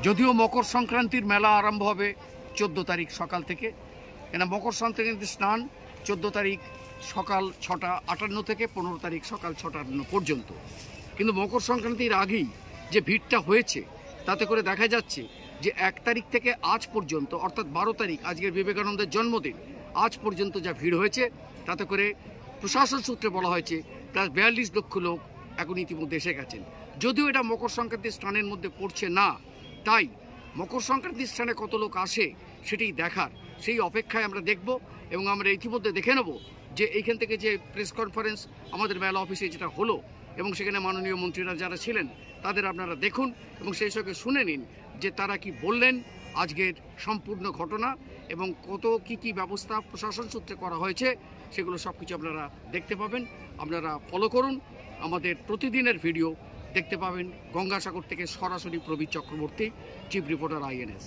যদিও মকর সংক্রান্তির মেলা আরম্ভ হবে 14 তারিখ সকাল থেকে, এনা মকর সংক্রান্তির স্নান 14 তারিখ সকাল 6:58 থেকে 15 তারিখ সকাল 6:58 পর্যন্ত। কিন্তু মকর সংক্রান্তির আগেই যে ভিড়টা হয়েছে তাতে করে দেখা যাচ্ছে যে 1 তারিখ থেকে আজ পর্যন্ত, অর্থাৎ 12 তারিখ আজকের বিবেকানন্দের জন্মদিন, আজ পর্যন্ত যা ভিড় হয়েছে তাতে করে প্রশাসন সূত্রে বলা হয়েছে প্রায় 42 লক্ষ লোক এখন ইতিমধ্যে এসে গেছেন। যদিও এটা মকর সংক্রান্তির স্থানের মধ্যে পড়ছে না, তাই মকর সংক্রান্তির স্থানে কত লোক আসে সেটি দেখার সেই অপেক্ষায় আমরা দেখব। এবং আমরা ইতিমধ্যে দেখে নেব যে এইখান থেকে যে প্রেস কনফারেন্স আমাদের মেলা অফিসে যেটা হলো এবং সেখানে মাননীয় মন্ত্রীরা যারা ছিলেন তাদের আপনারা দেখুন এবং সেই সঙ্গে শুনে নিন যে তারা কি বললেন আজকের সম্পূর্ণ ঘটনা এবং কত কি ব্যবস্থা প্রশাসন সূত্রে করা হয়েছে সেগুলো সব কিছু আপনারা দেখতে পাবেন। আপনারা ফলো করুন, আমাদের প্রতিদিনের ভিডিও দেখতে পাবেন। গঙ্গাসাগর থেকে সরাসরি Prabir Chakraborty, chief reporter INS।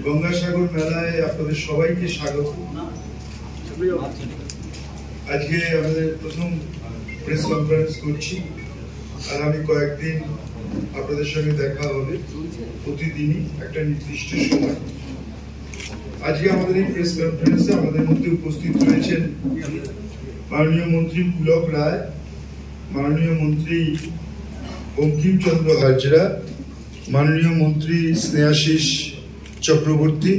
Gangasagar মেলায় আপনাদের সবাইকে স্বাগত। আজকে আমাদের প্রথম প্রেস কনফারেন্স করছি। আগামী কয়েকদিন আপনাদের সঙ্গে দেখা হবে প্রতিদিনই একটা নির্দিষ্ট সময়। আজকে আমাদের এই প্রেস কনফারেন্সে আমাদের মধ্যে উপস্থিত রয়েছেন মাননীয় মন্ত্রী পুলক রায়, মাননীয় মন্ত্রী বঙ্কিমচন্দ্র হাজরা, মাননীয় মন্ত্রী স্নেহাশিস চক্রবর্তী,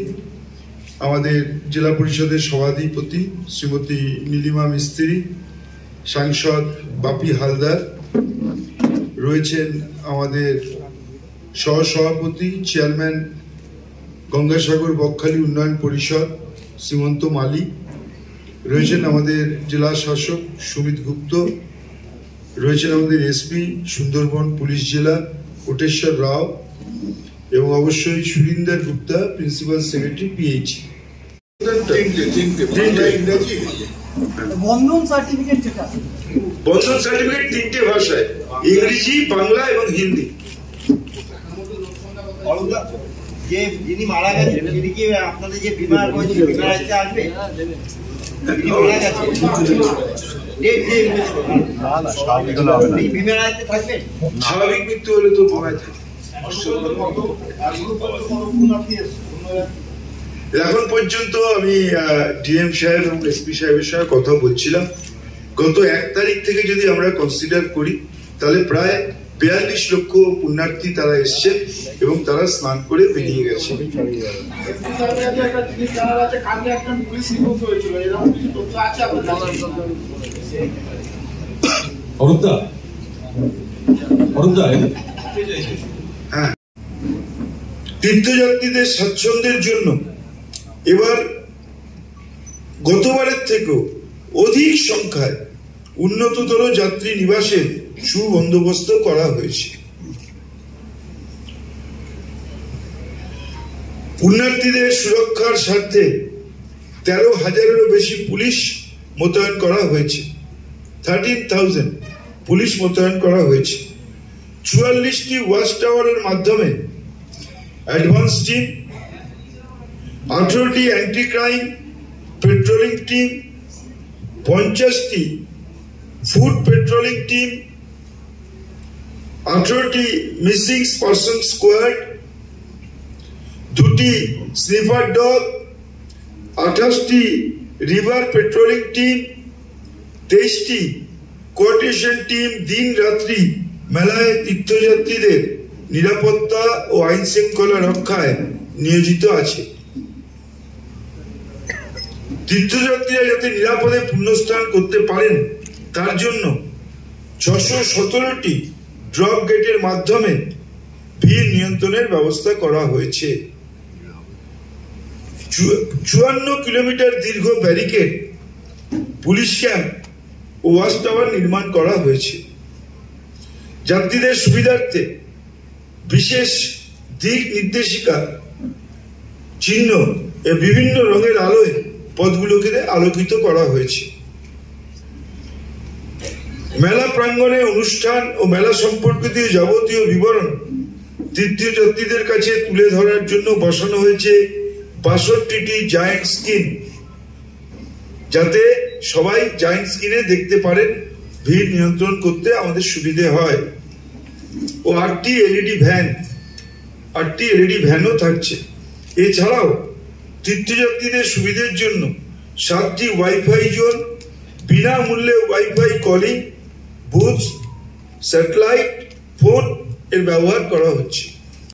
আমাদের জেলা পরিষদের সভাধিপতি শ্রীমতী নীলিমা মিস্ত্রি, সাংসদ বাপি হালদার, রয়েছেন আমাদের সহসভাপতি চেয়ারম্যান গঙ্গাসাগর বকখালি উন্নয়ন পরিষদ শ্রীমন্ত মালি, রয়েছেন আমাদের জেলা শাসক সুমিত গুপ্ত, রয়েছেন আমাদের SP সুন্দরবন পুলিশ জেলা কোটেশ্বর রাও এবং অবশ্যই Surinder Gupta, principal secretary PH। বন্ধন সার্টিফিকেট তিনটে ভাষায়, ইংরেজি, বাংলা এবং হিন্দি। যে যিনি মারা গেছেন তিনি কি আপনাদের যে বিমা রয়েছে বিমাতে আসবে? স্বাভাবিক মৃত্যু হলে তো বিমায় থাকে। এখন পর্যন্ত আমি DM সাহেব এবং SP সাহেবের সঙ্গে কথা বলছিলাম। গত 1 তারিখ থেকে যদি আমরা কনসিডার করি তাহলে প্রায় 42 লক্ষ পুণ্যার্থী তারা এসছেন এবং তারা স্নান করে বেরিয়ে গেছে। হ্যাঁ, তীর্থযাত্রীদের স্বাচ্ছন্দ্যের জন্য এবার গতবারের থেকেও অধিক সংখ্যায় উন্নততর যাত্রী নিবাসের সুবন্দোবস্ত করা হয়েছে। পুণ্যার্থীদের সুরক্ষার স্বার্থে 13,000-এরও বেশি পুলিশ মোতায়েন করা হয়েছে। 13,000 পুলিশ মোতায়েন করা হয়েছে। 44টি ওয়াচ টাওয়ারের মাধ্যমে অ্যাডভান্স টিম, 18টি অ্যান্টি ক্রাইম পেট্রোলিং টিম, 50টি ফুড পেট্রোলিং টিম, 18টি মিসিং পারসন স্কোয়াড, 2টি স্নিফার ডগ, 28টি রিভার পেট্রোলিং টিম, 23টি কোঅর্ডিনেশন টিম দিন রাত্রি মেলায় তীর্থযাত্রীদের নিরাপত্তা ও আইন শৃঙ্খলা রক্ষায় নিয়োজিত আছে। তীর্থযাত্রীরা যাতে নিরাপদে পুণ্যস্নান করতে পারেন তার জন্য 617টি ড্রপ গেটের মাধ্যমে ভিড় নিয়ন্ত্রণের ব্যবস্থা করা হয়েছে। 54 কিলোমিটার দীর্ঘ ব্যারিকেড, পুলিশ ক্যাম্প ও ওয়াচ টাওয়ার নির্মাণ করা হয়েছে। যাত্রীদের সুবিধার্থে বিশেষ দিক নির্দেশিকা চিহ্ন এ বিভিন্ন রঙের আলোয় পথগুলোকে আলোকিত করা হয়েছে। মেলা প্রাঙ্গণে অনুষ্ঠান ও মেলা সম্পর্কিত যাবতীয় বিবরণ তীর্থযাত্রীদের কাছে তুলে ধরার জন্য বসানো হয়েছে 62টি জায়ান্ট স্ক্রিন, যাতে সবাই জায়ান্ট স্ক্রিনে দেখতে পারেন, ভিড় নিয়ন্ত্রণ করতে আমাদের সুবিধে হয়। ও 8টি LED ভ্যান 8টি এলইডি ভ্যানও থাকছে। এছাড়াও তীর্থযাত্রীদের সুবিধার জন্য 7টি ওয়াইফাই জোন, বিনামূল্যে wifi calling booth, satellite phone এর ব্যবহার করা হচ্ছে।